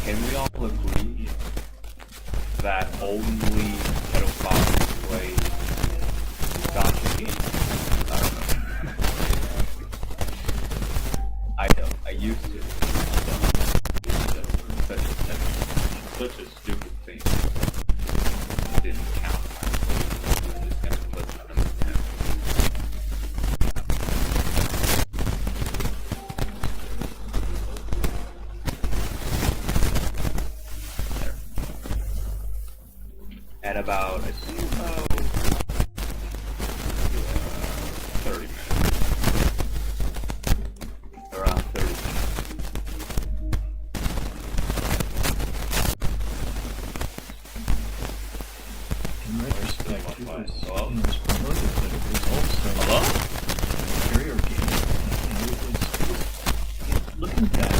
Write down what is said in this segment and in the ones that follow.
can we all agree that only pedophiles play gotcha games? I don't know. I don't. I used to. Such a stupid thing. It didn't count. I'm just gonna put that on the tab. There. At about, I think about 30 minutes. Around 30 minutes. In retrospect, it was, Hello? it was promoted, but it was also Hello? a carrier game. It was looking back.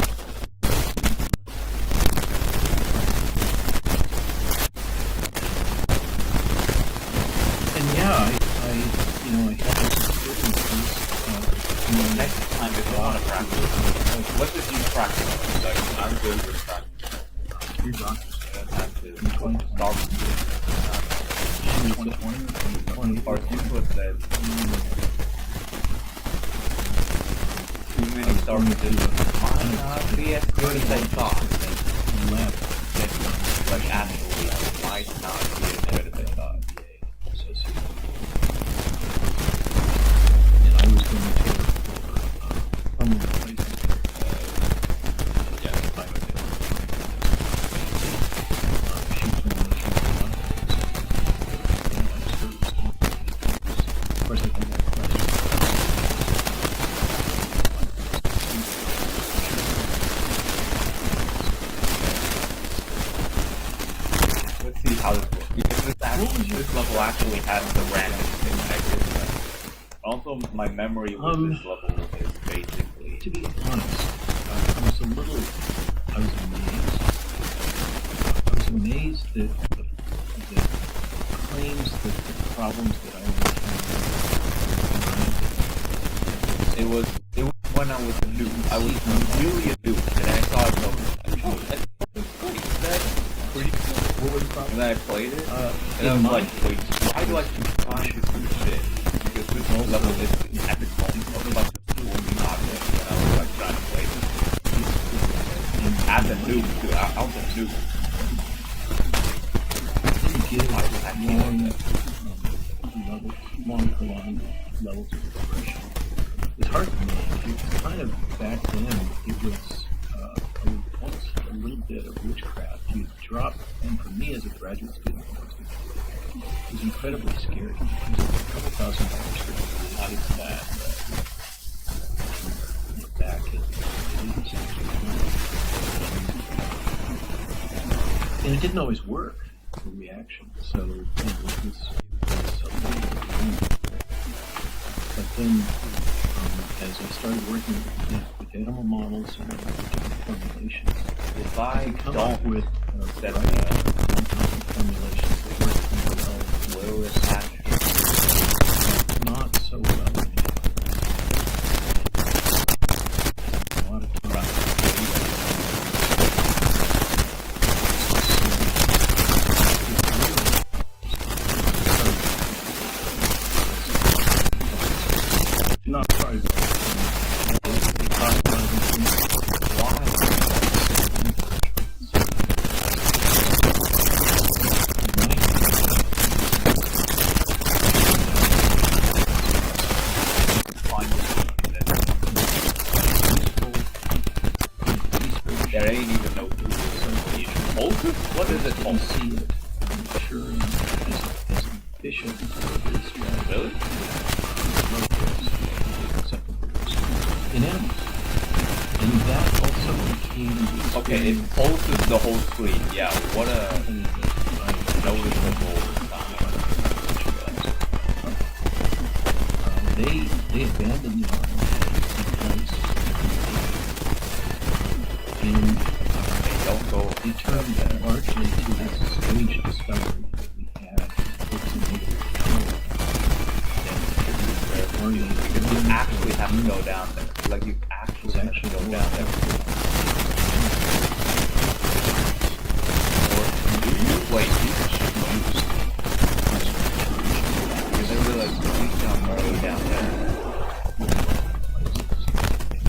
And yeah, I had those experiences. Next time, if you want to practice, what did you practice? Like, I'm good with practice. 3 Rockets. Start with 2020 or Super said too many started might not be as good as they thought. left. Like actually might not be as good as they thought. And I was going to permanent places. Yeah, I would shoot them on the shoot. Of course, I think that question. let's see how this works. Because this level actually has the random thing I did. Also, my memory with this level is basically. To be honest, I was amazed. I was amazed that the claims that the problems that I encountered. It was when I was a noob. I was really a noob, and I saw it go, oh, that's pretty cool. What was the problem? And then I played it, and I in was my like, wait, why do I keep trying to do shit? Because this level is at the moment of a bunch of cool objects, and I was like trying to play this. As a noob, too. I was a noob. Long prolonged levels of depression. It's hard to make. It's kind of back then. It was almost a little bit of witchcraft. You drop, and for me as a graduate student, it was incredibly scary. It was a couple $1,000 for that. Back in the 80s. And it didn't always work. The reaction. So it was something. But then, as I started working with animal models and different formulations, If I come don't up with set formulations that work well, will it actually not so well. A lot of time. Not sorry. There ain't even no Moses? What is it You called? see it maturing as efficient as Really? in animals. And that also became Okay, it pulses the whole screen. Yeah, what a noticeable they abandoned the army because they don't go. they turned largely to this stage discovery that we had books and You actually have to go down there. Like you actually have to go down there. Wait, because I realized we jump way down there.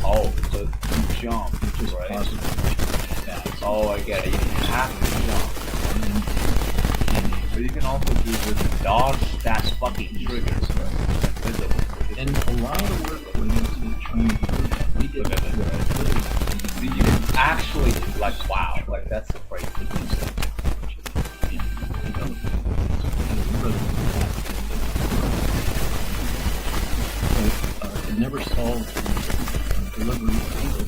Oh, so you jump, Just right? fast. Oh, I get it. You have to jump. But you can also do the dodge that fucking triggers, right? Invisible. And a lot of work went into trying to do that. We did that. See, you can actually, like, wow, like, that's crazy. It never solved the delivery of people.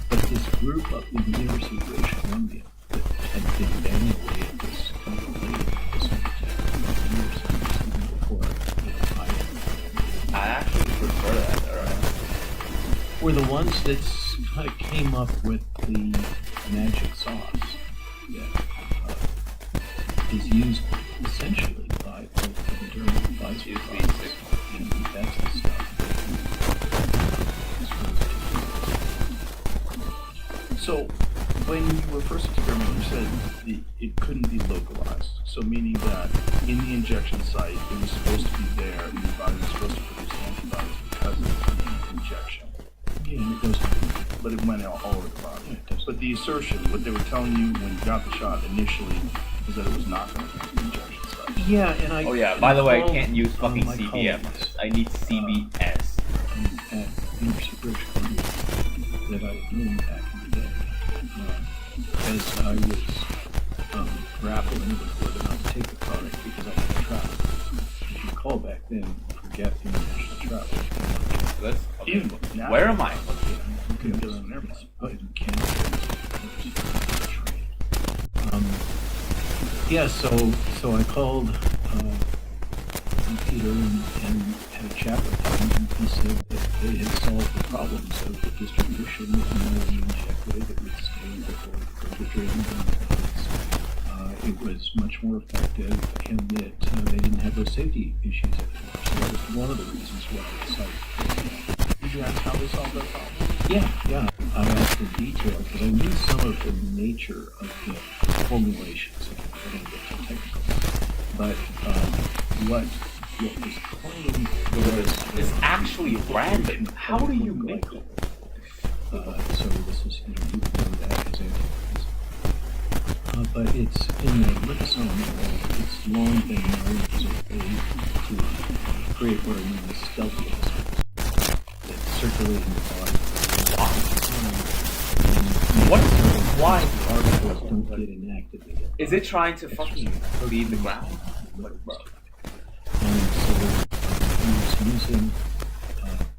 But this group up in the University of British Columbia that had been banging away at this kind of years before I actually prefer that, alright? were the ones that kind of came up with the magic sauce that is used essentially by both the German advisory process and that's the stuff. So, when you were first experimenting, you said it couldn't be localized. So, meaning that in the injection site, it was supposed to be there, and your body was supposed to produce antibodies because of the injection. Yeah, and it goes, but it went all over the body. Yeah, but the assertion, what they were telling you when you got the shot initially, was that it was not going to be the injection site. Yeah, and I. Oh yeah, by the way, I can't use fucking CBS. I need CBS. At University of British Columbia that I had known back in the day, as I was grappling with whether or not to take the product because I had traveled. If you recall back then, forget international travel. Let's, okay. Even now, where am I? You can go on airplanes, but you can't. Yeah, so I called Peter and had a chat with him, and he said that they had solved the problems of the distribution and when you injected it would stay before refrigerating. It was much more effective and that they didn't have those safety issues anymore. So that was one of the reasons why I decided. Did you ask how they solved that problem? Yeah. I asked in detail because I knew some of the nature of the formulations. I didn't get too technical. But what was claimed was It's actually random. How do you make it? So this is, people know that as antibodies. But it's in the liposome world, it's long been known as a way to create what are known as stealth liposomes that circulate in the body. What? Why? Particles don't get inactivated. Is it trying to fucking leave the ground? Like, bro. So he was using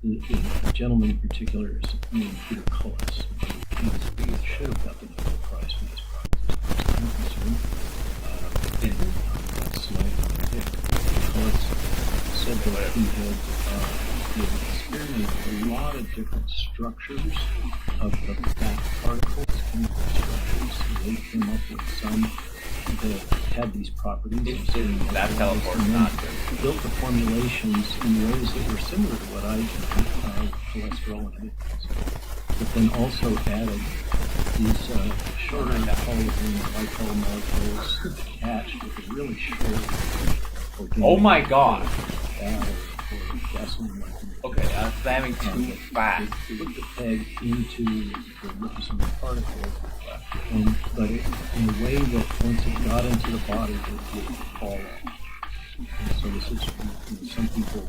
the gentleman in particular is named Peter Cullis. He should have got the Nobel Prize for this project. I'm concerned. Cullis said that he had experimented a lot of different structures of the fat particles, chemical structures. They came up with some that had these properties. That teleport's not good. Built the formulations in ways that were similar to what I do, cholesterol and everything. But then also added these shorter polyethylene glycol molecules attached with a really short organic. Oh my god. Or gasoline. Okay, I'm spamming too fast. Put the peg into the liposome particle, but in a way that once it got into the body, it would fall off. And so this is, some people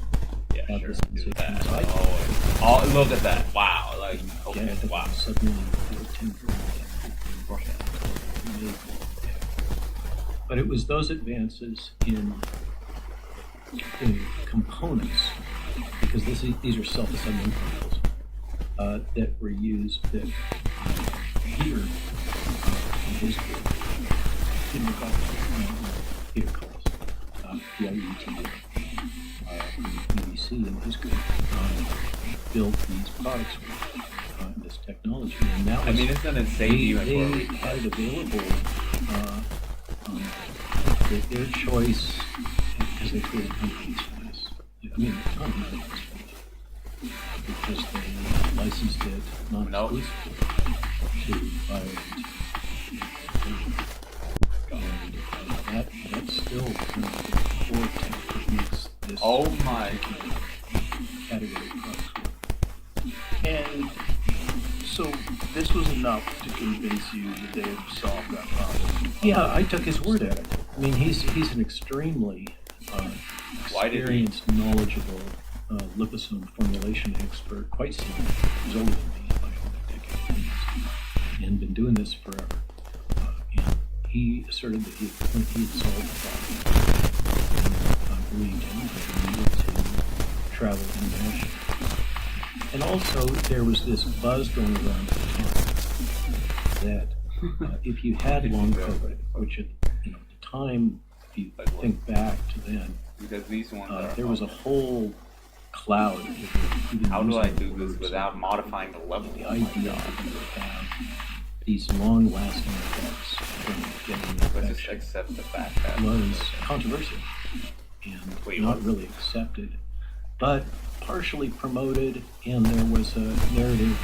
have this sensation. Oh, look at that. Wow. Like, okay, wow. Suddenly, but it was those advances in components, because these are self-assembling particles that were used that Peter in his group, Peter Cullis, PIET, BBC in his group, built these products with this technology. And that was, isn't it safe even they for had it available, their choice, because they created companies for this. Because they licensed it non-exclusively to BioNTech. And that's still one of the core techniques this Oh my. category of products work. And so this was enough to convince you that they had solved that problem. Yeah, I took his word at it. I mean, he's an extremely Why did he? experienced, knowledgeable liposome formulation expert, quite senior. He's older than me by a decade, and been doing this forever. And he asserted that he had solved the problem, and believed him that he needed to travel internationally. And also, there was this buzz going around at the time that if you had long COVID, which at the time, if you think back to then, Because these ones are. there was a whole cloud. How do I do this without modifying the level? The idea that you would have these long-lasting effects from getting Let's just infection accept the fact that. was controversial and Wait, not what? really accepted, but partially promoted, and there was a narrative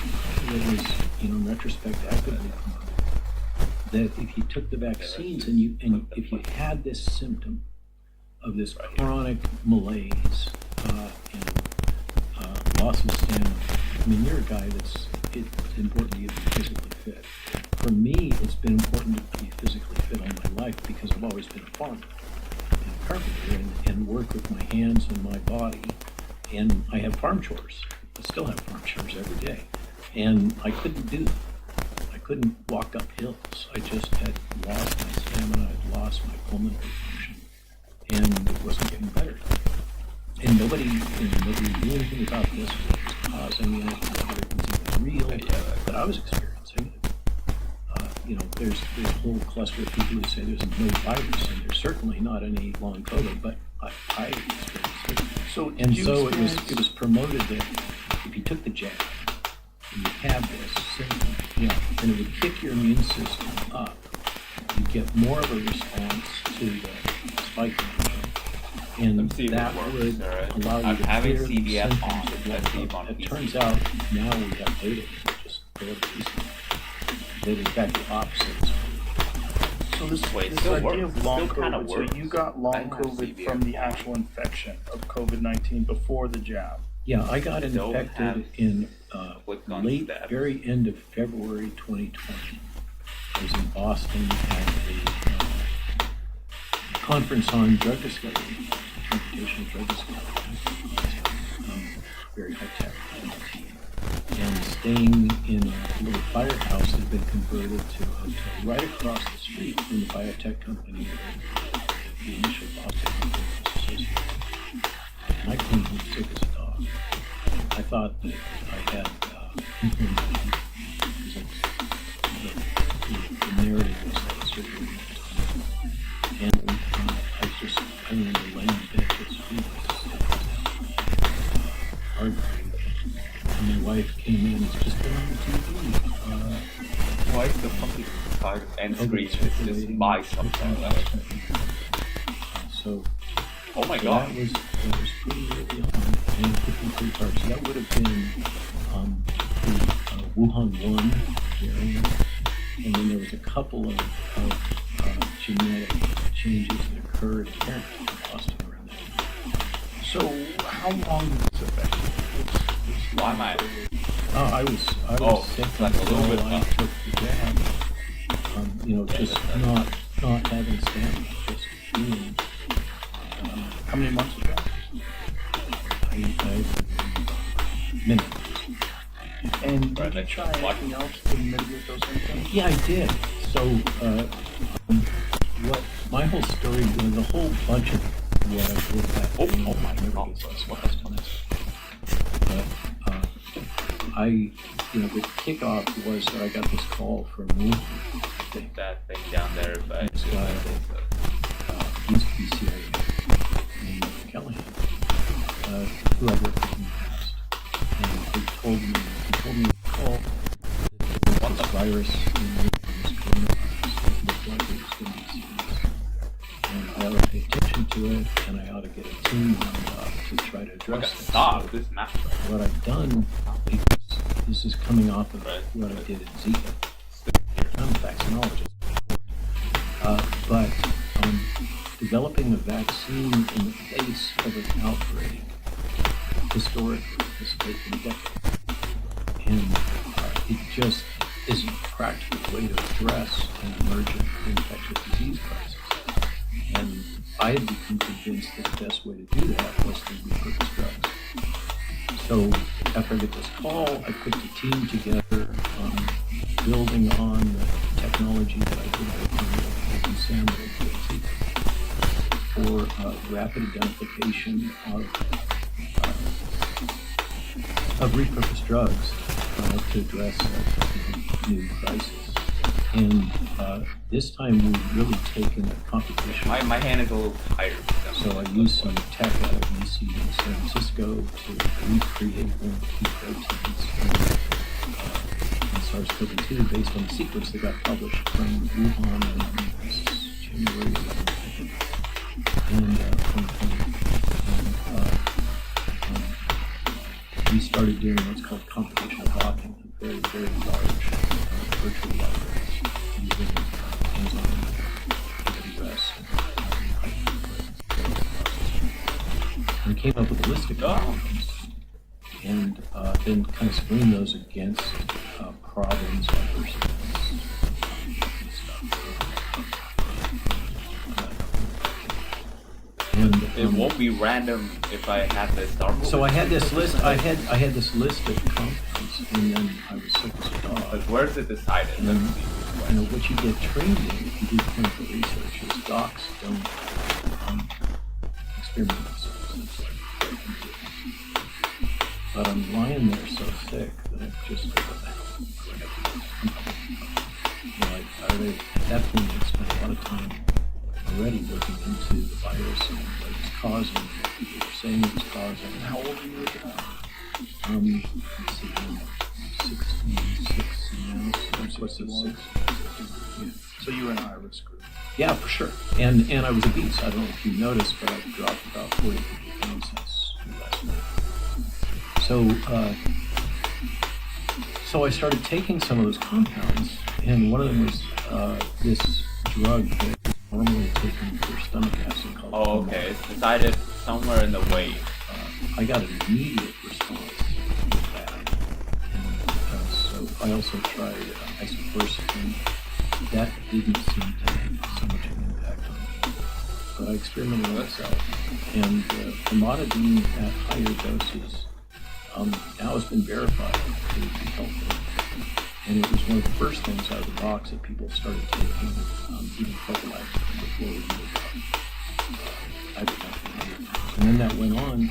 that was, in retrospect, actively promoted, that if you took the vaccines and if you had this symptom of this chronic malaise and loss of stamina, I mean, you're a guy it's important to you to be physically fit. For me, it's been important to be physically fit all my life because I've always been a farmer and a carpenter and work with my hands and my body. And I have farm chores. I still have farm chores every day. And I couldn't do them. I couldn't walk up hills. I just had lost my stamina. I'd lost my pulmonary function. And it wasn't getting better. And nobody knew anything about this, what was causing it, whether it was even real. But I was experiencing it. There's a whole cluster of people who say there's no virus, and there's certainly not any long COVID, but I experienced it. So It was promoted that if you took the jab and you had this symptom, then it would kick your immune system up. You get more of a response to the spike antigen, and Let's see if that it works, would all right. allow you I'm to having clear the CDF symptoms on. of Let's see long if on COVID. It PC. turns out now we have data just fairly recently that in fact the opposite is true. So this still idea works. of It long still kinda COVID, works. so you got I long have COVID CBS from the on. actual infection of COVID-19 before the jab. Yeah, I got Don't have infected in clicked on late, stab. very end of February 2020. I was in Boston at a conference on drug discovery, computational drug discovery, very high-tech, and staying in a little firehouse that had been converted to a hotel right across the street from the biotech company that the initial Boston company was associated with. And I came home sick as a dog. I thought that I had inflammation because the narrative was that surgery at the time. And I remember laying in bed just feeling hard. And my wife came in, it's just been on the TV. Why is the fucking card end screen is just buy something? So Oh my So god. that was pretty early on, and 53 parts. So that would have been the Wuhan 1 variant, and then there was a couple of genetic changes that occurred apparently in Boston around that time. So how long did this affect you? Why am I? I was sick like a little bit I up. took the jab. Just not having stamina, just feeling. How many months ago? Minutes. And Right, did you next try one. anything else to mitigate those symptoms? Yeah, I did. So, what my whole story, the whole bunch of what I did that Oh my never God. gets discussed on this. But the kickoff was that I got this call from Moon. That thing down there, but This guy that used to be CIA, named Callahan, who I worked with in the past, and he told me to call this virus, this coronavirus, it looked like it was going to be serious, and I ought to pay attention to it, and I ought to get a team to try to address it. stop this map. What I've done, because this is coming off of what I did at Zika. I'm a vaccinologist, but developing a vaccine in the face of an outbreak historically has taken decades. And it just isn't a practical way to address an emergent infectious disease crisis. And I had become convinced that the best way to do that was through repurposed drugs. So after I get this call, I put the team together, building on the technology that I did with Sam for rapid identification of repurposed drugs to address a new crisis. And this time we've really taken a computational. My hand is a little tired. So I used some tech out of UC in San Francisco to recreate one of the key proteins in SARS-CoV-2 based on the sequence that got published from Wuhan in January 11th, I think, and 2020. And we started doing what's called computational docking in very, very large virtual libraries using Amazon, AWS, and came up with a list of problems, and then kind of screen those against problems like and it won't be random if I have this start. So I had this list. I had this list of compounds, and then I was so but where's it decided? And, you know, what you get trained in if you do clinical research is docs don't experiment themselves. But I'm lying there so sick that I'm just at that point I spent a lot of time already looking into the virus and what it's causing, what people were saying it was causing. How old are you at the time? Let's see, I'm 66 now, so what's it, 6? Yeah. So you were in a high-risk group. Yeah, for sure. And I was obese. I don't know if you noticed, but I've dropped about 40 pounds since last night. So I started taking some of those compounds, and one of them was this drug that is normally taken for stomach acid called. Oh, okay. It's decided somewhere in the way. I got an immediate response with that, and so I also tried isoquercetin. That didn't seem to have so much of an impact on me, but I experimented on myself, and famotidine at higher doses now has been verified to be helpful. And it was one of the first things out of the box that people started taking, even prophylactically before we knew about ivermectin. And then that went on,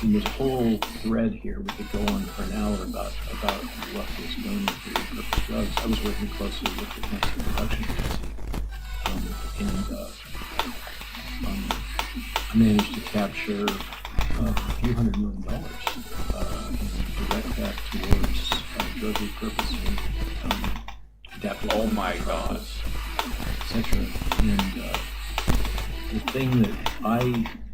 and there's a whole thread here. We could go on for an hour about what was known for repurposed drugs. I was working closely with the Cancer Production Agency, I managed to capture a few $100 million and direct that towards drug repurposing, adaptive. Oh my God. Etc. And the thing that I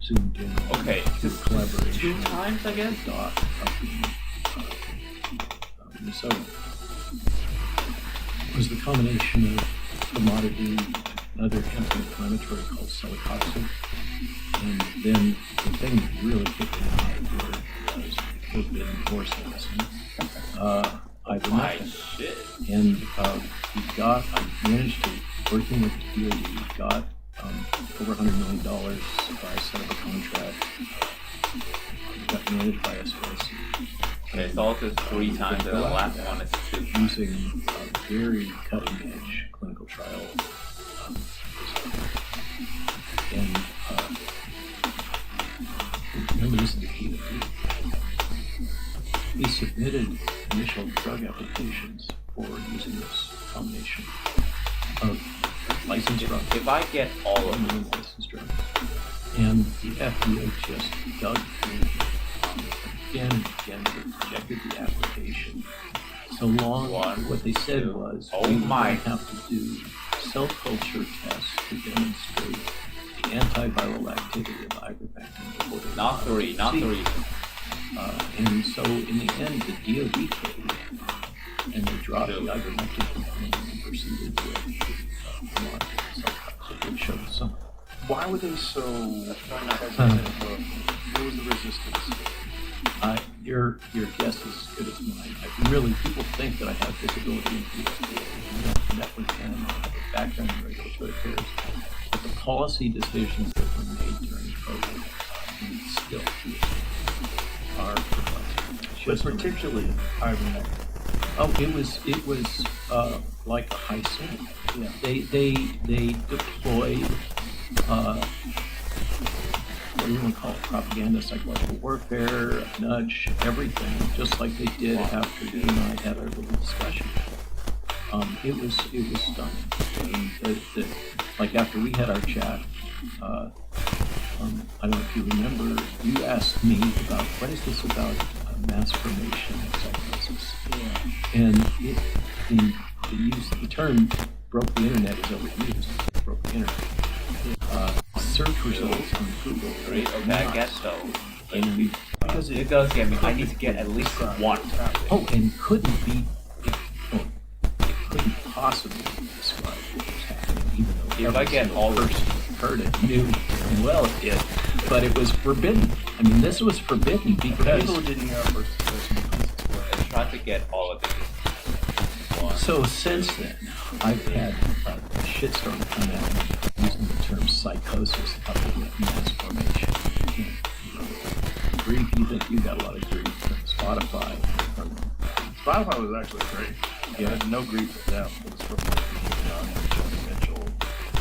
zoomed in on, okay, just collaboration 2 times, I guess. Doc up in Minnesota was the combination of famotidine, another anti-inflammatory called celecoxib, and then the thing that really kicked me out was forbidden horse medicine. Shit. And I managed to, working with the DoD, we got over $100 million. I set up a contract, got managed by SOIC. Okay, so also 3 times, and the last one is 2 times. Using a very cutting edge clinical trial. And remember, this is the DoD. We submitted initial drug applications for using this combination of licensed drugs. If I get all of them, licensed drugs. And the FDA just dug in again and again, rejected the application. So long, what they said was, we might have to do cell culture tests to demonstrate the antiviral activity of ivermectin before they not 3. And so in the end, the DoD came and they dropped the ivermectin component and proceeded with the cell culture, which showed some Why were they so hesitant? What was the resistance? Your guess is as good as mine. Really, people think that I have visibility into PTSD. I met with them. I have a background in regulatory affairs. But the policy decisions that were made during COVID and still are perplexing. But particularly Ivan. Oh, it was like a high sin. Yeah. They deployed what do you want to call it? Propaganda, psychological warfare, nudge, everything, just like they did after you and I had our little discussion. It was stunning. I mean, like after we had our chat, I don't know if you remember, you asked me about what is this about mass formation and psychosis. Yeah. And the term broke the internet is overused. Broke the internet. Search results on Google. Great. Okay, I guess so. And Because it does get me. I need to get at least one. and couldn't be, it couldn't possibly be described what was happening, even though If I get all the person who heard it knew and well it did, but it was forbidden. I mean, this was forbidden because. People didn't hear our first I tried to get all of it. So since then, I've had a shitstorm come at me using the term psychosis coupled with mass formation. Grief, you think you got a lot of grief from Spotify. Spotify was actually great. Yeah. I had no grief with them. It was from Joni Mitchell.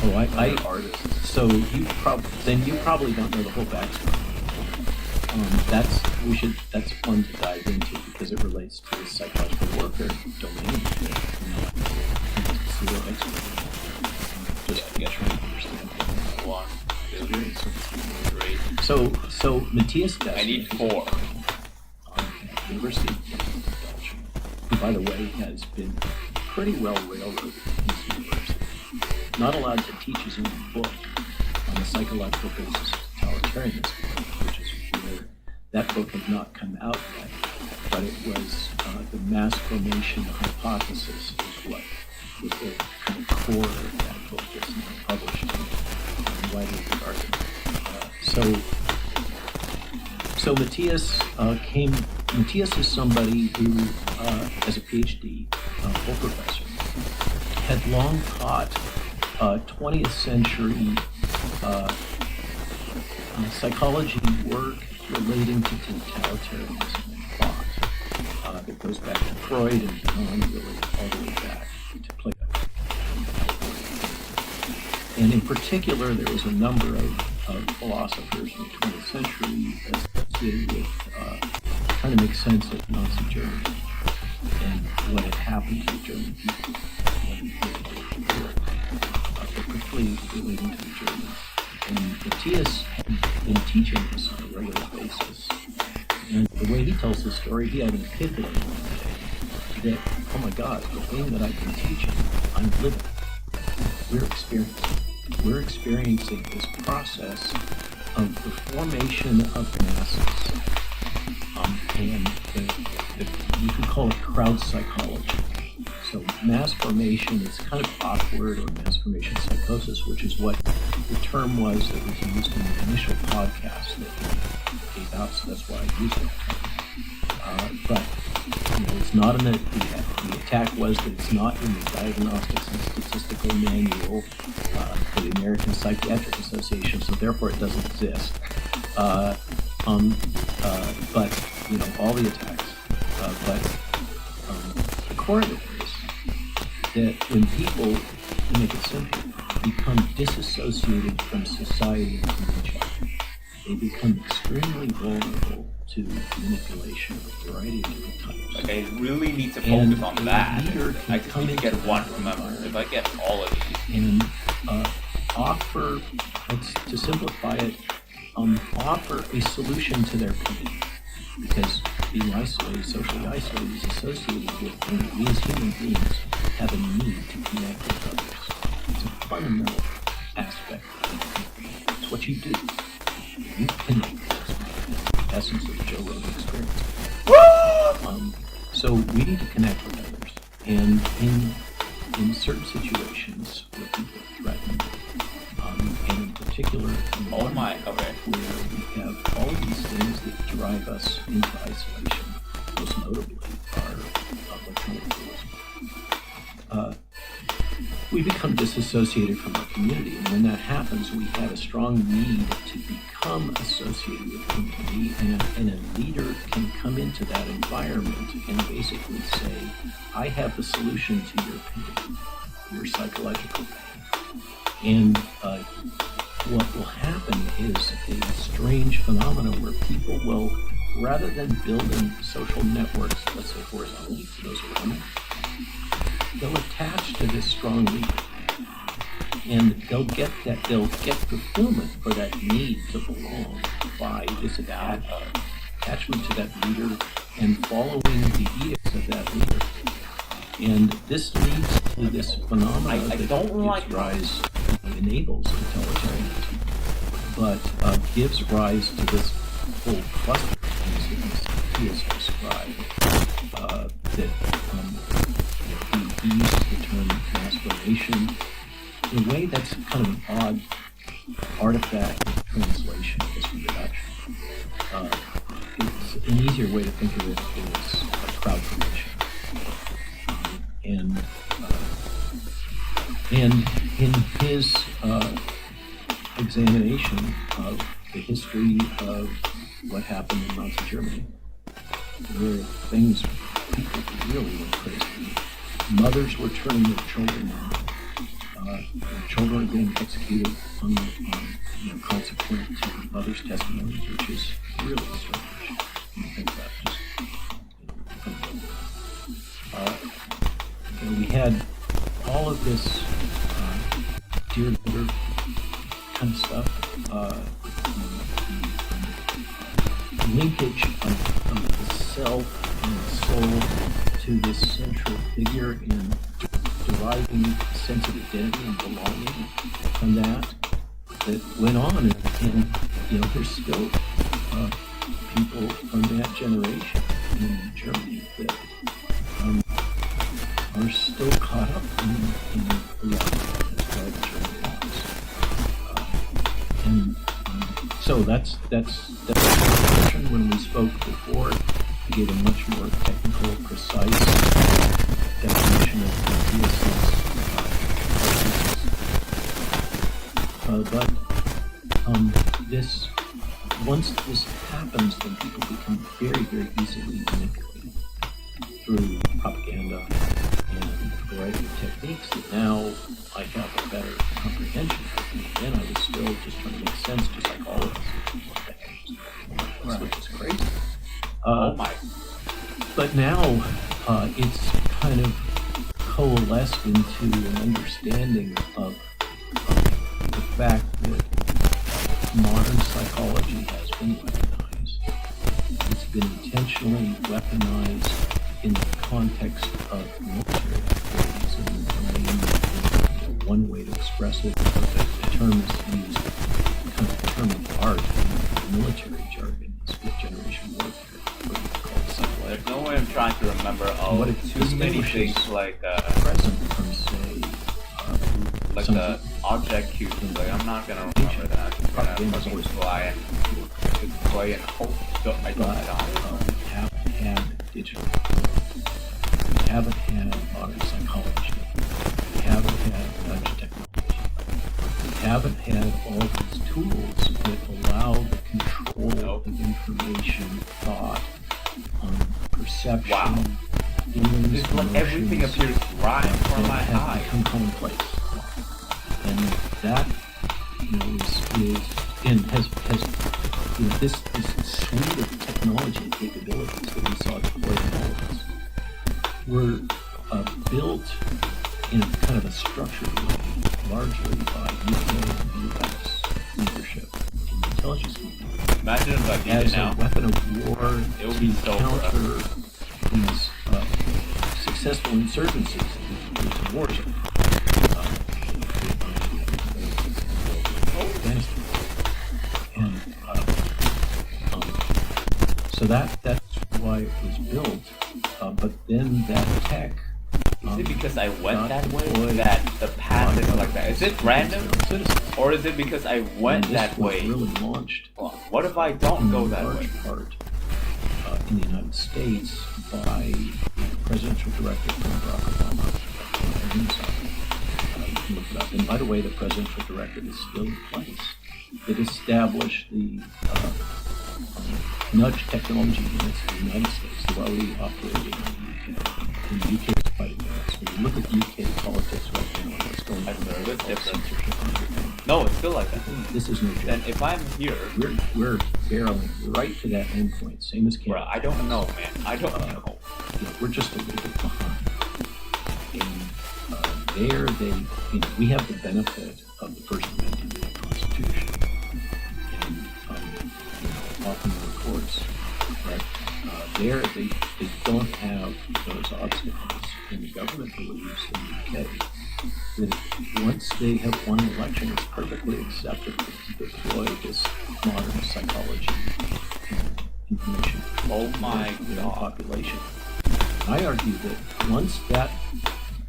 Oh, I artists. So you probably don't know the whole backstory. That's fun to dive into because it relates to the psychological warfare domain. Zero expert. Just to trying to understand. One, two, three. So Matthias Dessner. I need 4. University of Belgium, who, by the way, has been pretty well railroaded in his university. Not allowed to teach his own book on the psychological basis of totalitarianism, which is where that book had not come out yet, but it was the mass formation hypothesis is what was the kind of core of that book that's now published and widely regarded. So Matthias Matthias is somebody who, as a PhD, full professor, had long taught 20th century psychology work relating to totalitarianism and thought. It goes back to Freud and beyond, really, all the way back to Plato. And in particular, there was a number of philosophers in the 20th century associated with trying to make sense of Nazi Germany and what had happened to the German people when they were Europe, particularly relating to the Germans. And Matthias had been teaching this on a regular basis. And the way he tells the story, he had an epiphany one day that, oh my God, the thing that I've been teaching, I'm living. We're experiencing this process of the formation of masses, and you can call it crowd psychology. So mass formation is kind of awkward, or mass formation psychosis, which is what the term was that was used in the initial podcast that we gave out, so that's why I used it. But it's not in the attack was that it's not in the Diagnostics and Statistical Manual for the American Psychiatric Association, so therefore it doesn't exist. But all the attacks. But the core of it is that when people, to make it simple, become disassociated from society and from each other, they become extremely vulnerable to manipulation of a variety of different types. Like, I really need to And focus on a that. leader can I just come need to get into one, that remember. environment If I get all of these. and offer, to simplify it, offer a solution to their pain. Because being isolated, socially isolated, is associated with pain. We as human beings have a need to connect with others. It's a fundamental aspect of being. It's what you do. You connect with others. The essence of the Joe Rogan experience. So we need to connect with others. And in certain situations where people are threatened, and in particular, Oh my, okay. where we have all of these things that drive us into isolation, most notably our electronic tools. We become disassociated from our community, and when that happens, we have a strong need to become associated with community, and a leader can come into that environment and basically say, I have the solution to your pain, your psychological pain. And what will happen is a strange phenomenon where people will, rather than building social networks, let's say horizontally for those around them, they'll attach to this strong leader, and they'll get fulfillment for that need to belong by this attachment to that leader and following the edicts of that leader. And this leads to this phenomenon that gives rise, enables totalitarianism, but gives rise to this whole cluster of things that he has described, that he uses the term mass formation in a way that's kind of an odd artifact of translation, I guess, reduction. It's an easier way to think of it is a crowd formation. And in his examination of the history of what happened in Nazi Germany, there are things people really went crazy. Mothers were turning their children on. Children are being executed on consequent to mothers' testimonies, which is really strange. You think that we had all of this dear leader kind of stuff, the linkage of the self and the soul to this central figure in deriving a sense of identity and belonging from that went on, and there's still people from that generation in Germany that are still caught up in a lot of this German laws. And so that's the question. When we spoke before, we gave a much more technical, precise definition of but once this happens, then people become very, very easily manipulated through propaganda and a variety of techniques that now I have a better comprehension of. And then I was still just trying to make sense, just like all of us. What the heck? Which is crazy. Oh my. But now it's kind of coalesced into an understanding of the fact that modern psychology has been weaponized. It's been intentionally weaponized in the context of military activities, and one way to express it, the term is used, kind of the term of art in military jargon, is fifth-generation warfare, what you call psychology. There's no way I'm trying to remember too many things like present from, say, like the object cues. Like I'm not gonna remember that. I'm gonna fly and hope I don't die. Haven't had digital. We haven't had modern psychology. We haven't had nudge technology. We haven't had all these tools that allow the control of information, thought, perception. Wow. Feelings, it's like everything appears right in front of my eyes. Become commonplace. And that this suite of technology and capabilities that we saw deployed in all of us were built in a kind of a structured way, largely by UK and US leadership in the intelligence community. Imagine if I did as it now. a weapon of war It would be so counter these successful insurgencies in wars. And so that's why it was built. But then that tech Is it because I went that way that the path is like that? Is it random? Or is it because I went that way? Really launched. Well, what if I don't go that way? Part in the United States by presidential directive from Barack Obama. You can look it up. And by the way, the presidential directive is still in place. It established the nudge technology units in the United States. They're already operating in the UK. In the UK, it's quite advanced. When you look at UK politics right now, what's going on? I've heard it's different. No, it's still like that. This is no joke. Then if I'm here, we're barreling right to that endpoint, same as Canada. bro, I don't know, man. I don't know. We're just a little bit behind. And there, we have the benefit of the First Amendment to the Constitution, and often the courts. But there, they don't have those obstacles, and the government believes in the UK that once they have won an election, it's perfectly acceptable to deploy this modern psychology and information Oh my to the God. population. I argue that once that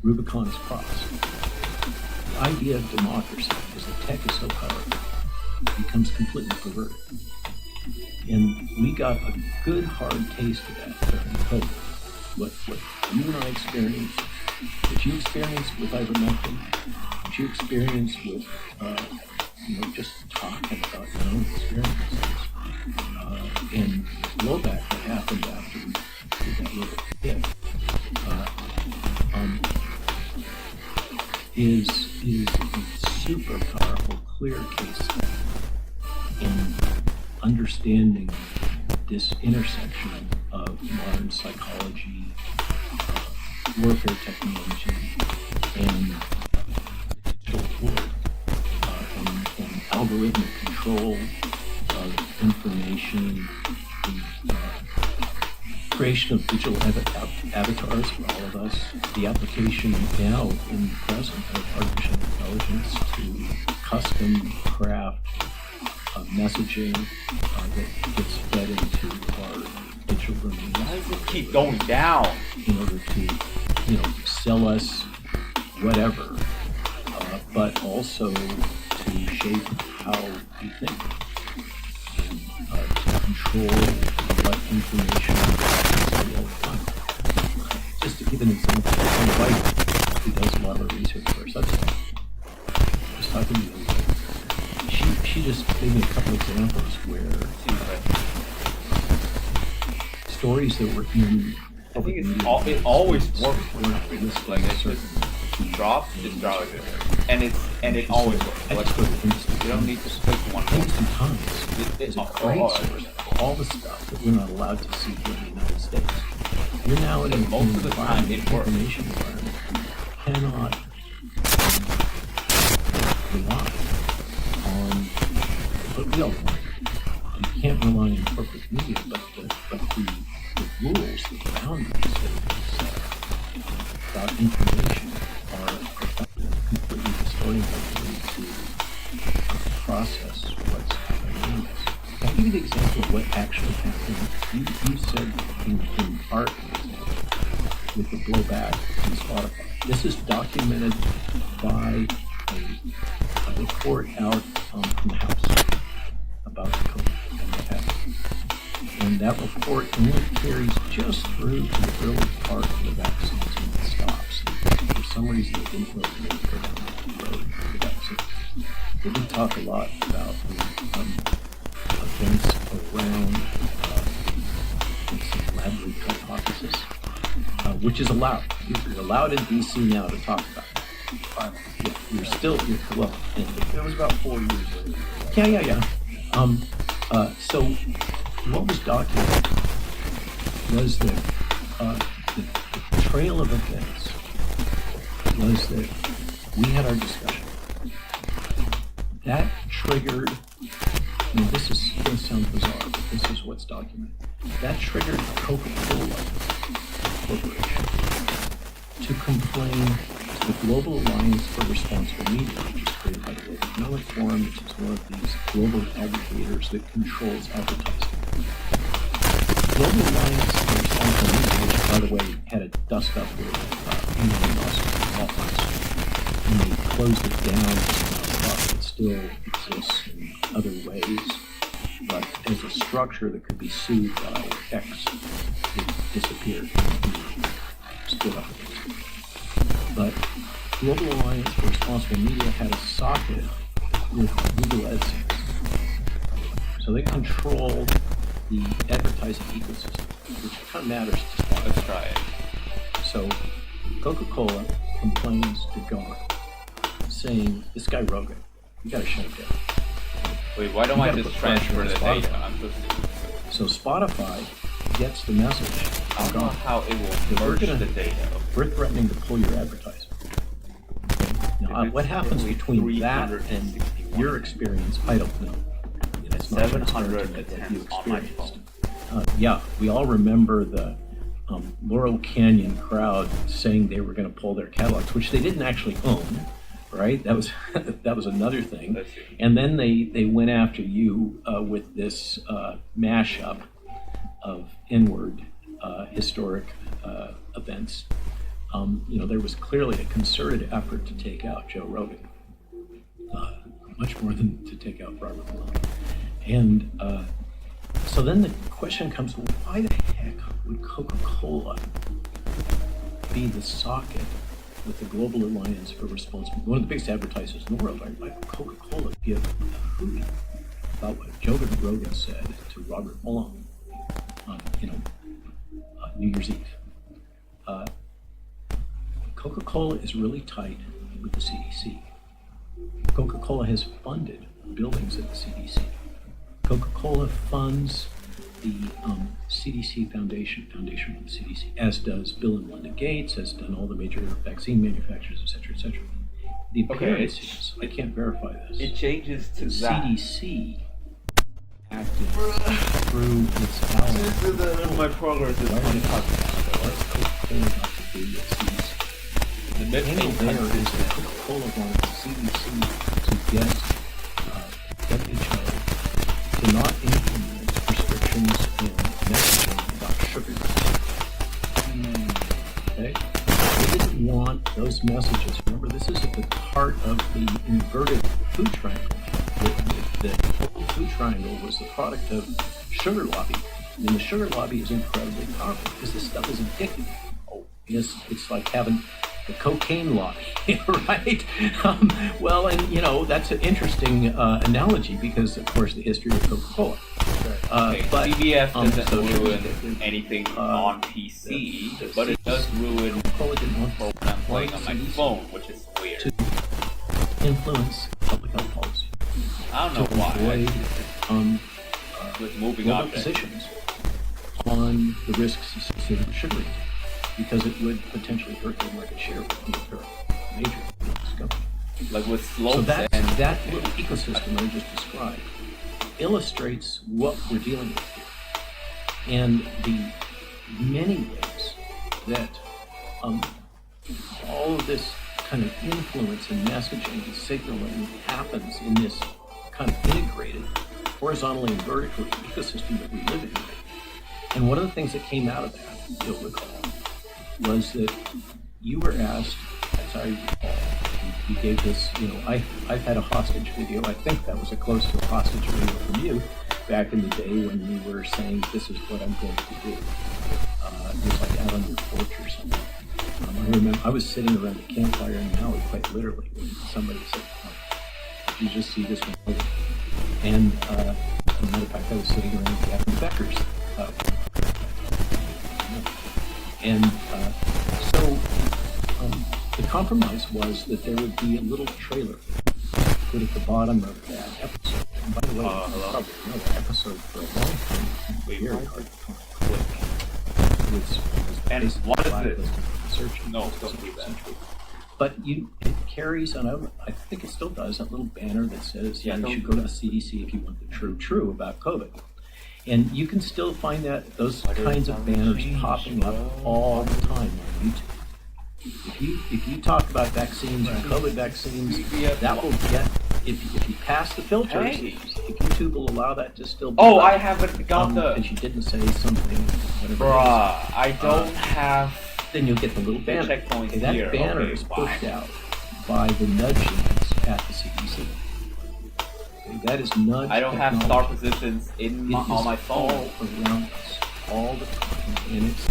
Rubicon is crossed, the idea of democracy, because the tech is so powerful, becomes completely perverted. And we got a good hard taste of that during COVID. What you and I experienced, what you experienced with ivermectin, what you experienced with, just talking about your own experiences, and blowback that happened after we did that little hit, is a super powerful, clear case study in understanding this intersection of modern psychology, warfare technology, and digital world, and algorithmic control of information, the creation of digital avatars for all of us, the application now in the present of artificial intelligence to custom craft messaging that gets fed into our digital domain. Why does it keep going down? In order to, sell us whatever, but also to shape how we think, and to control what information we see all the time. Just to give an example, my wife, who does a lot of research for our Substack, was talking to me. She just gave me a couple examples where stories that were in. I think it always works. Like it's just drop, just drop it, and it always works. Like, you don't need to click one. Times. It's a great source of all the stuff that we're not allowed to see here in the United States. You're now in most of the time it works. Information environment. You cannot rely on, but we all you can't rely on corporate media, but the rules, the boundaries that have been set about information are completely distorting our ability to process what's happening in us. I'll give you an example of what actually happened. You said in art, for example, with the blowback in Spotify. This is documented by a report out from the House about COVID and what happened. And that report only carries just through to the early part of the vaccines and it stops. For some reason, they didn't really make it on the road for the vaccines. They did talk a lot about the events around the lab leak hypothesis, which is allowed. You're allowed in DC now to talk about it. You're still, well, It was about 4 years later. yeah. So what was documented was that the trail of events was that we had our discussion. That triggered, this is going to sound bizarre, but this is what's documented. That triggered Coca-Cola Corporation to complain to the Global Alliance for Responsible Media, which is created by the World Economic Forum, which is one of these global aggregators that controls advertising. Global Alliance for Responsible Media, which by by the way, had a dust up with Elon Musk and they closed it down. It still exists in other ways, but as a structure that could be sued by X, it disappeared. Stood up against it. But Global Alliance for Responsible Media had a socket with Google AdSense. So they control the advertising ecosystem, which kind of matters to Spotify. Let's try it. So Coca-Cola complains to Gomer, saying, this guy Rogan, you gotta shut him down. Wait, why don't You I gotta just put pressure transfer on the Spotify. data? I'm so So Spotify gets the message. I don't know how it will We're merge gonna- the data. We're threatening to pull your advertising. Now, If what it's happens only between that and 361. your experience, I don't know. It's not 700 transparent to what you attempts on my experienced. phone. Yeah, we all remember the Laurel Canyon crowd saying they were going to pull their catalogs, which they didn't actually own, right? That was that was another thing. Let's see. And then they went after you with this mashup of inward historic events. There was clearly a concerted effort to take out Joe Rogan, much more than to take out Robert Malone. And so then the question comes, why the heck would Coca-Cola be the socket with the Global Alliance for Responsible, one of the biggest advertisers in the world, right? Why would Coca-Cola give a hoot about what Joe Rogan said to Robert Malone on, New Year's Eve? Coca-Cola is really tight with the CDC. Coca-Cola has funded buildings at the CDC. Coca-Cola funds the CDC Foundation of the CDC, as does Bill and Melinda Gates, as done all the major vaccine manufacturers, et cetera, et cetera. The appearance is, I can't verify this. It changes to The that. CDC acted through its allies. My progress is Why are they talking about that? uncut. What's Coca-Cola got to do with CDC? The The next angle thing there comes is that Coca-Cola wanted the CDC to get WHO to not implement restrictions in messaging about sugar. Okay? They didn't want those messages. Remember, this is at the heart of the inverted food triangle. The whole food triangle was the product of sugar lobby. And the sugar lobby is incredibly powerful because this stuff is addictive. Oh, it's like having the cocaine lobby, right? That's an interesting analogy because, of course, the history of Coca-Cola. Okay, But CBS so doesn't ruin anything on PC, but it does ruin Coca-Cola didn't want what I'm playing on my CDC phone, which is weird. to influence public health policy, I don't know to why. avoid With moving global objects. positions on the risks associated with sugar intake, because it would potentially hurt their market share with their major company. Like with slopes So that and little ecosystem I just described illustrates what we're dealing with here, and the many ways that all of this kind of influence and messaging and signaling happens in this kind of integrated, horizontally and vertically ecosystem that we live in. And one of the things that came out of that, you'll recall, was that you were asked, as I recall, you gave this, I've had a hostage video. I think that was a close to a hostage video from you back in the day when you were saying, this is what I'm going to do. It was like out on your porch or something. I remember I was sitting around the campfire in Maui, quite literally, when somebody said, did you just see this one? And as a matter of fact, I was sitting around Gavin Becker's and so the compromise was that there would be a little trailer put at the bottom of that episode. And by the way, you probably know that episode for a long time was very hard to click. It was And basically what is it? blacklisted from searching. No, don't do that. But it carries on, I think it still does, that little banner that says, Yeah, you don't should do go to the CDC if you want the true about COVID. And you can still find those kinds of banners popping up all the time on YouTube. If you talk about vaccines or COVID vaccines, that will get if you pass the filters, Hey. if YouTube will allow that to still be Oh, up, I haven't got the. and she didn't say something, whatever Bruh, I don't have. then you'll get the little banner. checkpoints Okay, that here. banner Okay, is wow. pushed out by the nudge units at the CDC. Okay, that is nudge. I don't have technology. star positions on my phone. All around us, all the time, and it's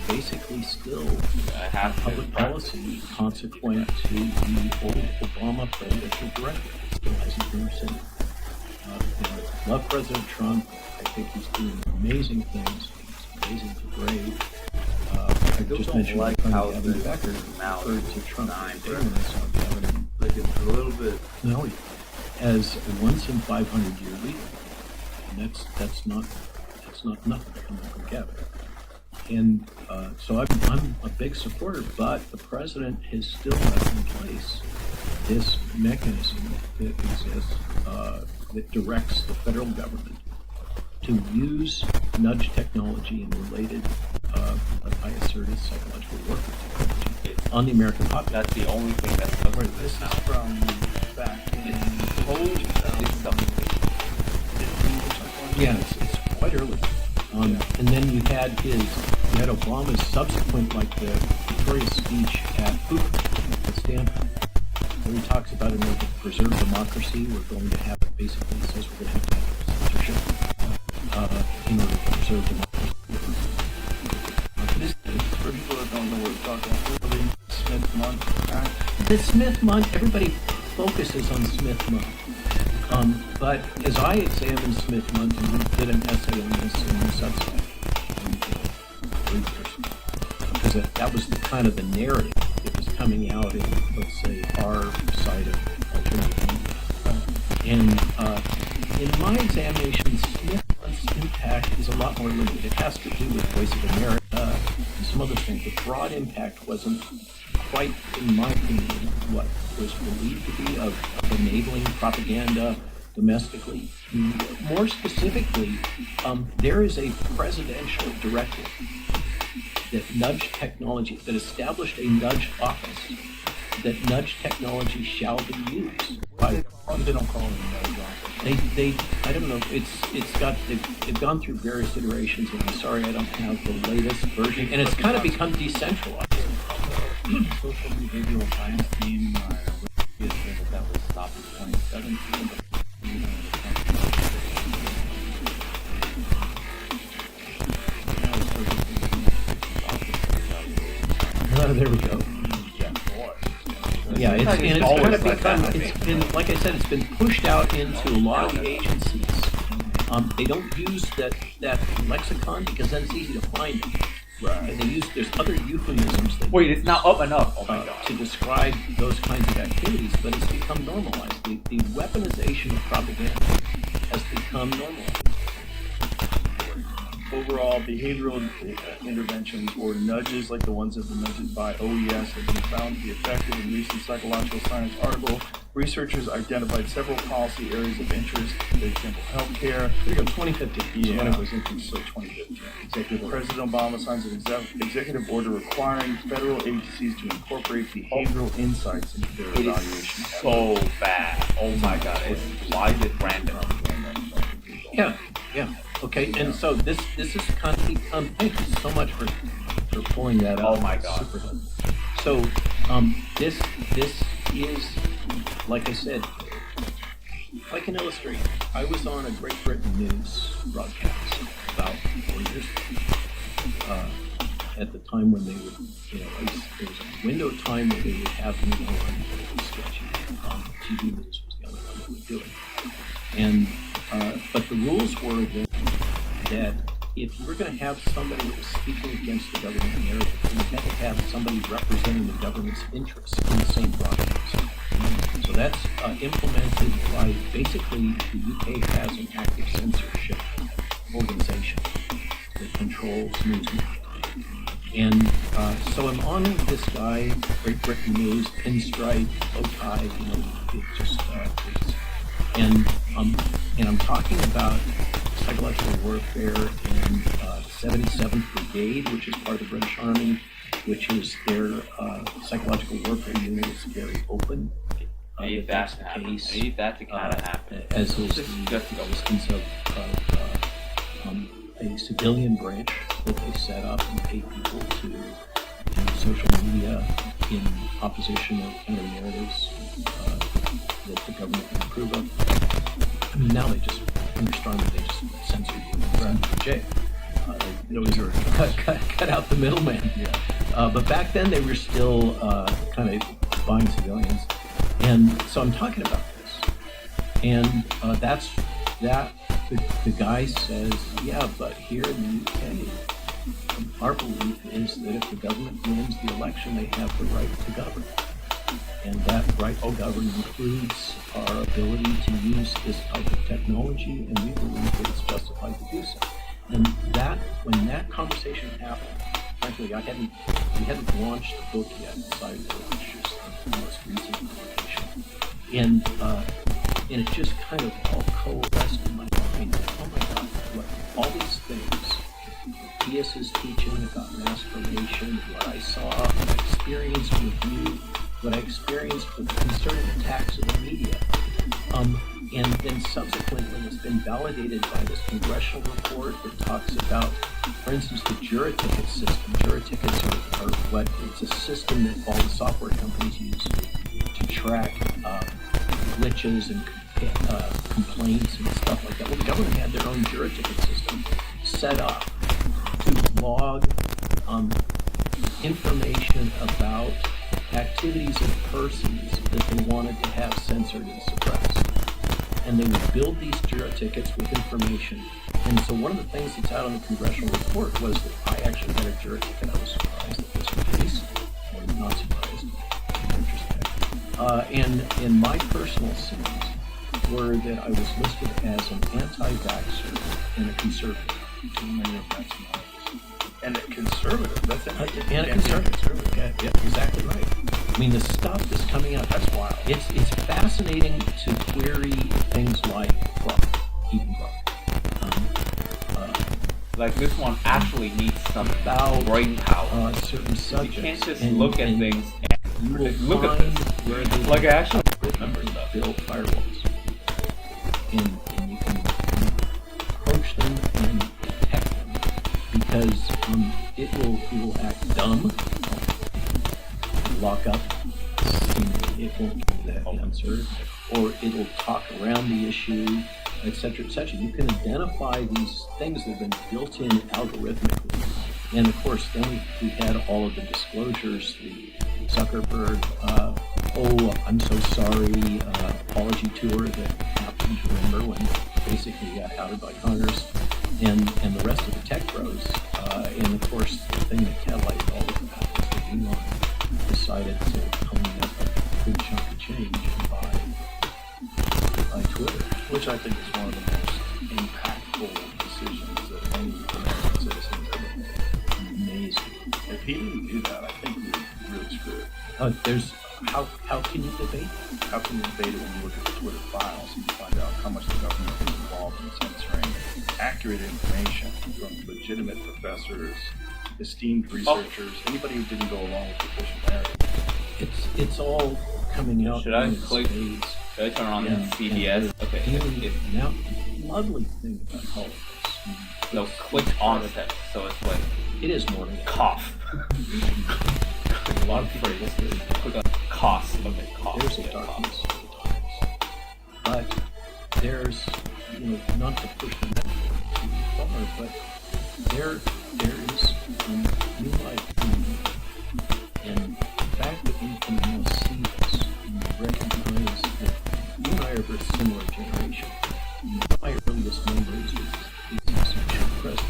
basically still I have to. public policy consequent to the old Obama presidential directive. It still hasn't been rescinded. I love President Trump. I think he's doing amazing things. He's amazingly brave. I just mentioned like my how friend Gavin this Becker now referred to Trump nine as ignorance on Gavin. Like it's a little bit. No, as a once in 500-year leader, and that's not nothing coming from Gavin. And so I'm a big supporter, but the president has still left in place this mechanism that exists that directs the federal government to use nudge technology and related, what I assert is psychological warfare technology on the American population. That's the only thing that's covered This this is now. from back in It's something. Yeah, it's quite early. And then you had Obama's subsequent, like the victorious speech at Stanford, where he talks about in order to preserve democracy, we're going to have, basically he says we're going to have censorship in order to preserve democracy. this is for people that don't know what we're talking about. Really, Smith-Mundt Act. The Smith-Mundt, everybody focuses on Smith-Mundt. But as I examined Smith-Mundt, and we did an essay on this in the Substack, because that was the kind of the narrative that was coming out in, let's say, our side of alternative media. And in my examination, Smith-Mundt's impact is a lot more limited. It has to do with Voice of America and some other things. The broad impact wasn't quite, in my opinion, what was believed to be of enabling propaganda domestically. More specifically, there is a presidential directive that nudge technology, that established a nudge office, that nudge technology shall be used by. They don't call it a nudge office. They I don't know. They've gone through various iterations, and I'm sorry I don't have the latest version. And it's kind of become decentralized. Social behavioral science team said that was stopped in 2017. There we go. Yeah, it's kind of become. It's been, like I said, it's been pushed out into a lot of the agencies. They don't use that lexicon because then it's easy to find it. Right. And there's other euphemisms that Wait, it's not up and up. Oh my god. to describe those kinds of activities, but it's become normalized. The weaponization of propaganda has become normalized. Overall, behavioral interventions or nudges like the ones that were mentioned by OES have been found to be effective. In recent psychological science article, researchers identified several policy areas of interest, for example, healthcare. There you go, 2015. Yeah. When it was introduced. So 2015. President Obama signs an executive order requiring federal agencies to incorporate behavioral insights into their It evaluation. is so bad. Oh my god. Why is it random? Yeah. Okay, and so this has kind of become. Thank you so much for pulling that out. Oh my god. Super helpful. So this is, like I said, if I can illustrate, I was on a Great Britain news broadcast about 4 years ago. At the time when they would, there was a window of time where they would have me on sketchy. TV news was the only one that would do it. And but the rules were that if you were going to have somebody that was speaking against the government narrative, you had to have somebody representing the government's interests in the same broadcast. So that's implemented by, basically, the UK has an active censorship organization that controls news media. And so I'm on this guy, Great Britain News, pinstripe, bow tie, it just is. And I'm talking about psychological warfare and 77th Brigade, which is part of the British Army, which is their psychological warfare unit. It's very open. I need that to happen. case, I need that to kind of happen. as is Just the go. existence of a civilian branch that they set up and pay people to use social media in opposition of counter narratives that the government can approve of. I mean, now they just, under Starmer, they just censor you and send you to jail. Cut out the middleman. Yeah. But back then they were still kind of buying civilians. And so I'm talking about this. And that's that. The guy says, yeah, but here in the UK, our belief is that if the government wins the election, they have the right to govern. And that right to govern includes our ability to use this type of technology, and we believe that it's justified to do so. And that, when that conversation happened, frankly, we hadn't launched the book yet, decided to launch just the most recent publication. And it just kind of all coalesced in my mind. Oh my God, what all these things, P.S. is teaching about mass formation, what I saw, what I experienced with you, what I experienced with concerted attacks of the media. And then subsequently it's been validated by this congressional report that talks about, for instance, the juror ticket system. Juror tickets are what it's a system that all the software companies use to track glitches and complaints and stuff like that. Well, the government had their own juror ticket system set up to log information about activities of persons that they wanted to have censored and suppressed. And they would build these juror tickets with information. And so one of the things that's out on the congressional report was that I actually had a juror ticket. I was surprised that this was the case. I was not surprised in retrospect. And my personal sins were that I was listed as an anti-vaxxer and a conservative. Too many of that's not. And a conservative. That's it. And a conservative. Yeah, exactly right. I mean, the stuff that's coming out, that's wild. It's fascinating to query things like Grok, even Grok. Like this one actually needs some About brain power. Certain You subjects. can't just And- look at and things You will and look at find this. where they Like I actually remember stuff. build firewalls, and you can approach them and detect them because it will act dumb, lock up, and it won't give you that answer, or it'll talk around the issue, etc., etc. You can identify these things that have been built in algorithmically, and of course, then we had all of the disclosures, the Zuckerberg, oh, I'm so sorry, apology tour that happened, remember, when basically he got outed by Congress, and the rest of the tech bros. And of course, the thing that catalyzed all of that was that Elon decided to clean up a good chunk of change and buy Twitter. Which I think is one of the most impactful decisions that any American citizen has ever made. Amazing. If he didn't do that, I think we're really screwed. There's how can you debate that? How can you debate it when you look at the Twitter files and you find out how much the government is involved in censoring accurate information from legitimate professors, esteemed researchers, anybody who didn't go along with the official narrative? It's all coming out. Should I in click? spades. Should I turn on Yeah, CBS? Okay. Now, lovely thing about all of this. No, click on text. So it's like It is more than that. cough. A lot of people Click on cost of it. Cost. there's a Yeah, darkness cost. to the darkness. But there's, not to push the metaphor too far, but there is new life coming. And the fact that we can now see this and recognize that you and I are a very similar generation. My earliest memories is essentially present.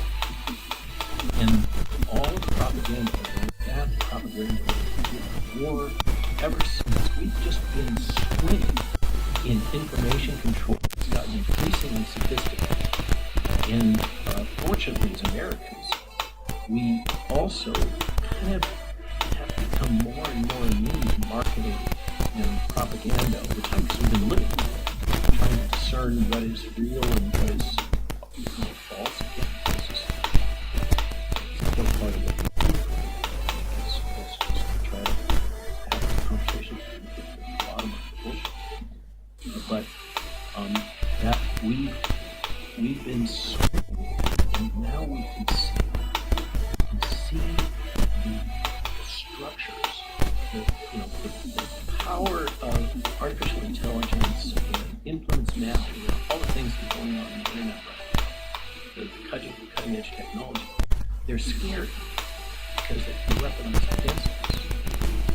And all of the propaganda, that propaganda, war, ever since, we've just been swimming in information control. It's gotten increasingly sophisticated. And fortunately, as Americans, we also kind of have become more and more immune to marketing and propaganda over time because we've been living with it, trying to discern what is real and what is false. It's just still part of it. Let's just try to have a conversation and get to the bottom of the bullshit. in swing, and now we can see the structures, the power of artificial intelligence and influence mapping, all the things that are going on in the internet right now, the cutting edge technology. They're scary because they can weaponize against us,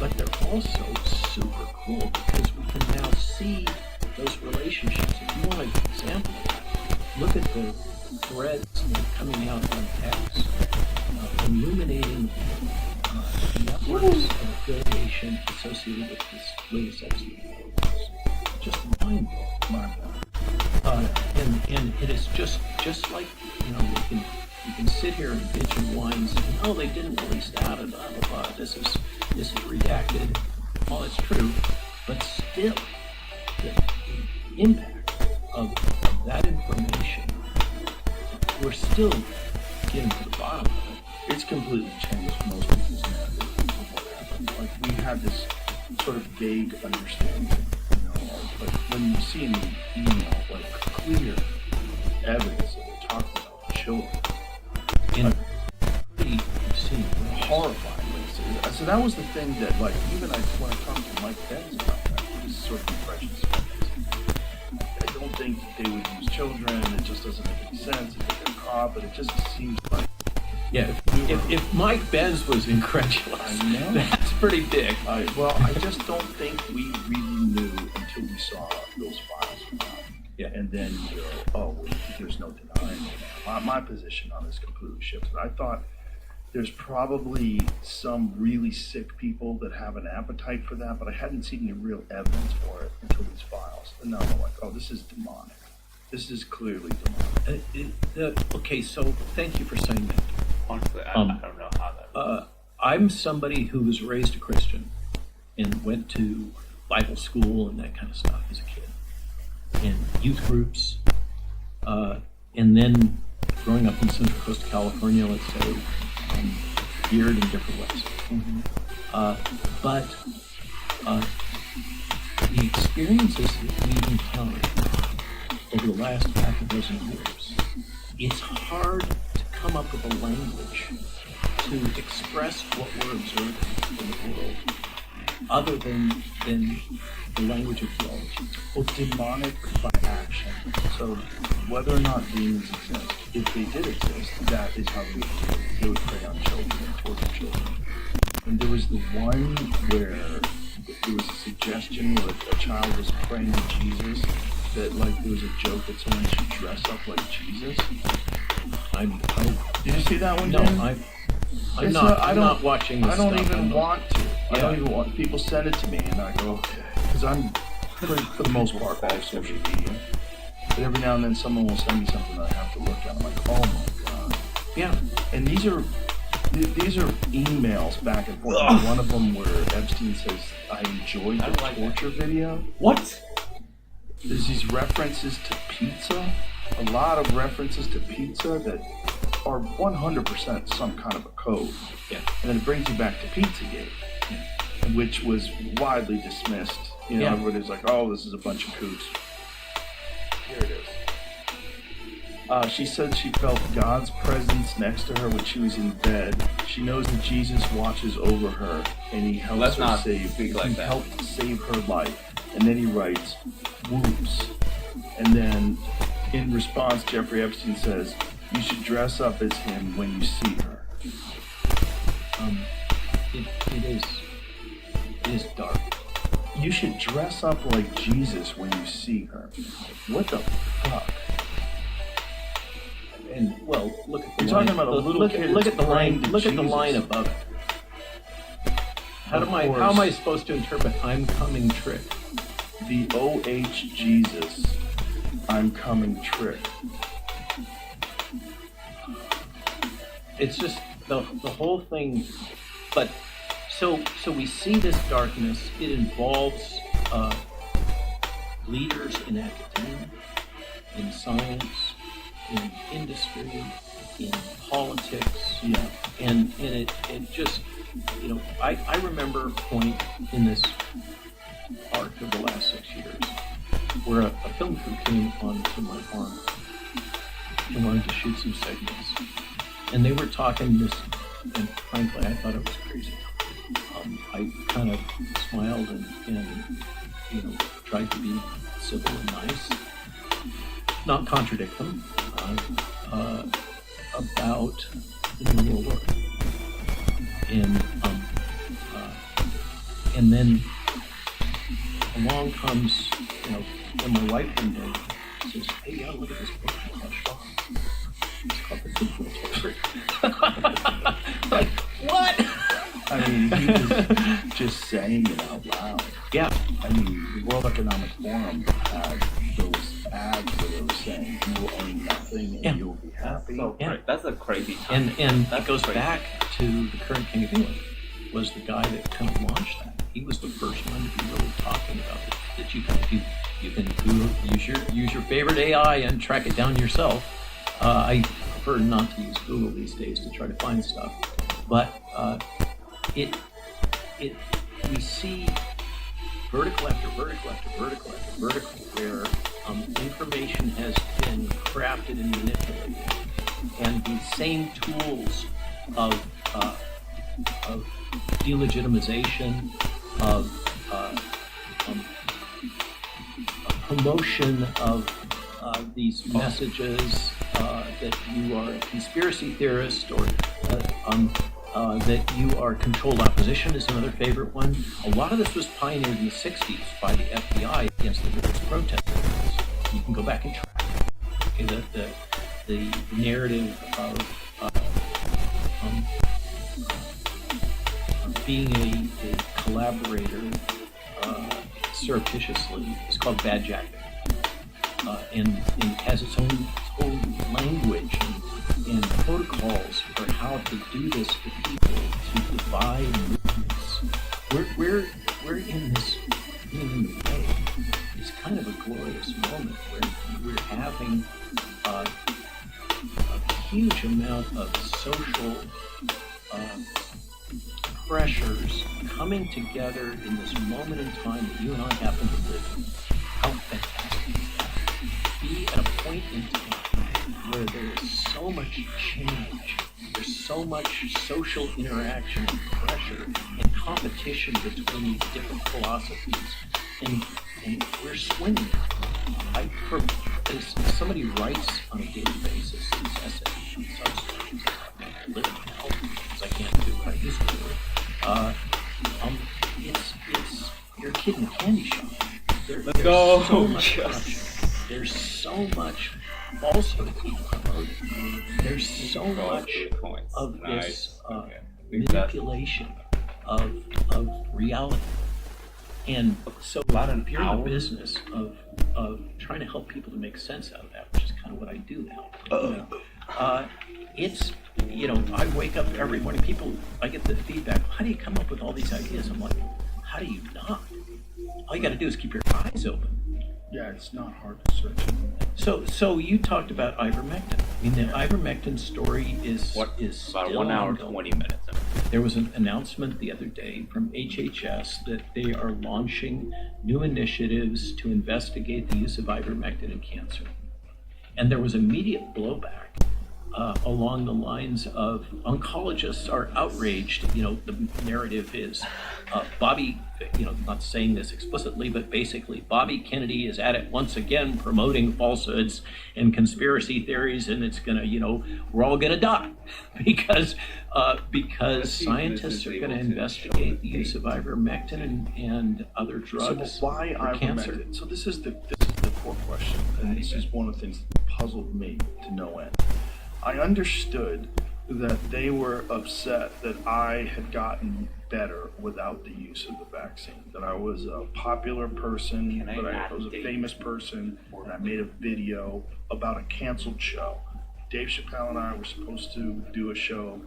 but they're also super cool because we can now see those relationships. If you want an example of that, look at the threads that are coming out on X, illuminating networks of affiliation associated with this latest episode. Just mind-blowing. And it is just like, you can sit here and bitch and whine and say, no, they didn't release that, and blah, blah, blah. This is redacted. All it's true, but still, the impact of that information, we're still getting to the bottom of it. It's completely changed most people's narrative of what happened. Like, we had this sort of vague understanding, but when you see in the email, like, clear evidence that they're talking about children, And horrifying. So that was the thing that, like, even when I talked to Mike Benz about that, his sort of impressions. I don't think they would use children. It just doesn't make any sense. If they're caught, but it just seems like. Yeah, if Mike Benz was incredulous, I know. That's pretty big. I just don't think we really knew until we saw those files come out. Yeah. And then you go, oh, well, there's no denying it. My position on this completely shifted. I thought there's probably some really sick people that have an appetite for that, but I hadn't seen any real evidence for it until these files. And now I'm like, oh, this is demonic. This is clearly demonic. Okay, so thank you for saying that. Honestly, I don't know how that. I'm somebody who was raised a Christian and went to Bible school and that kind of stuff as a kid, and youth groups, and then growing up in Central Coast, California, let's say, geared in different ways. Mm-hmm. But the experiences that we've encountered over the last half a dozen years, it's hard to come up with a language to express what we're observing in the world other than the language of theology. Well, demonic by action. So whether or not demons exist, if they did exist, that is how they would prey on children and torture children. And there was the one where there was a suggestion where a child was praying to Jesus, that like there was a joke that someone should dress up like Jesus. Did you see that one? No, Jim? I'm not watching this I don't stuff. even want to. I Yeah. don't even want. People send it to me, and I go, okay, because I'm for the most part off social media. But every now and then, someone will send me something that I have to look at. I'm like, oh my god. Yeah. And these are emails back and forth. Ugh. One of them where Epstein says, "I enjoyed the torture video." What? There's these references to pizza, a lot of references to pizza that are 100% some kind of a code. Yeah. And then it brings you back to Pizzagate, which was widely dismissed. Yeah. Everybody's like, oh, this is a bunch of kooks. Here it is. She said she felt God's presence next to her when she was in bed. She knows that Jesus watches over her, and he helps Let's her not save. speak like he that. helped save her life. And then he writes, "Whoops." And then, in response, Jeffrey Epstein says, "You should dress up as him when you see her." It is dark. You should dress up like Jesus when you see her. What the fuck? And well, look at the You're line. talking about a little look, kid look that's at the line. praying to Look at the Jesus. line above it. How Of am course. I supposed to interpret "I'm coming" trick? The OH Jesus, I'm coming trick. It's just the whole thing. But so we see this darkness. It involves leaders in academia, in science, in industry, in politics. Yeah. And it just, I remember a point in this arc of the last 6 years where a film crew came onto my farm and wanted to shoot some segments. And they were talking this, and frankly, I thought it was crazy. I kind of smiled and tried to be civil and nice, not contradict them about the New World Order. And then along comes, when my wife one day says, "Hey, you gotta look at this book by Shaw. It's called The Untitled Chapter." Like, what? I mean, he was just saying it out loud. Yeah. I mean, the World Economic Forum had those ads where they were saying, "You will own nothing and Yeah. you'll be happy." So Yeah. that's a crazy time. And That's it goes crazy. back to the current King of England, was the guy that kind of launched that. He was the first one to be really talking about it, that you can use your favorite AI and track it down yourself. I prefer not to use Google these days to try to find stuff, but we see vertical after vertical after vertical after vertical where information has been crafted and manipulated, and these same tools of delegitimization, of promotion of these messages that you are a conspiracy theorist, or that you are controlled opposition is another favorite one. A lot of this was pioneered in the 60s by the FBI against the religious protesters. You can go back and track it. Okay, the narrative of being a collaborator surreptitiously is called badjacking, and it has its own language and protocols for how to do this to people, to divide movements. We're in this being in the way. It's kind of a glorious moment where we're having a huge amount of social pressures coming together in this moment in time that you and I happen to live in. How fantastic is that? Be at a point in time where there is so much change, there's so much social interaction and pressure and competition between these different philosophies, and we're swimming. As somebody writes on a daily basis these essays on substance, I live in hell because I can't do what I used to do. It's you're a kid in a candy shop. There's so much corruption. There's so much falsehood being promoted. There's so much of this manipulation of reality. And so if you're in the business of trying to help people to make sense out of that, which is kind of what I do now, it's, I wake up every morning, I get the feedback, how do you come up with all these ideas? I'm like, how do you not? All you got to do is keep your eyes open. Yeah, it's not hard to search. So you talked about ivermectin. I mean, the ivermectin story is About still 1 hour, ongoing. 20 minutes. There was an announcement the other day from HHS that they are launching new initiatives to investigate the use of ivermectin in cancer. And there was immediate blowback along the lines of oncologists are outraged. The narrative is Bobby, not saying this explicitly, but basically Bobby Kennedy is at it once again, promoting falsehoods and conspiracy theories, and it's gonna, we're all gonna die because scientists are gonna investigate the use of ivermectin and other drugs So why for cancer. ivermectin? So this is the core question, and this is one of the things that puzzled me to no end. I understood that they were upset that I had gotten better without the use of the vaccine, that I was a popular person, that I was a famous person, and I made a video about a canceled show. Dave Chappelle and I were supposed to do a show,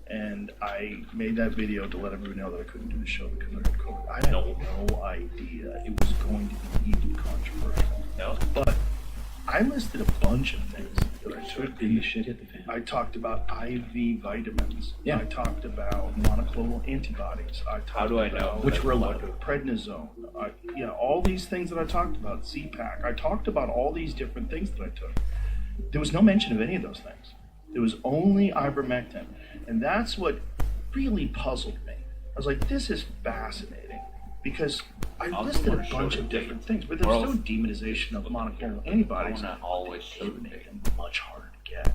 and I made that video to let everyone know that I couldn't do the show because I had COVID. I had no idea it was going to be even controversial. No. But I listed a bunch of things that I took. The shit hit the fan. I talked about IV vitamins. Yeah. I talked about monoclonal antibodies. I talked How do I about know? Which were allowed. prednisone. All these things that I talked about, Z-Pack. I talked about all these different things that I took. There was no mention of any of those things. There was only ivermectin. And that's what really puzzled me. I was like, this is fascinating. Because I listed a bunch of different things, but there's no demonization of monoclonal antibodies. I want to always It show would the make data. them much harder to get.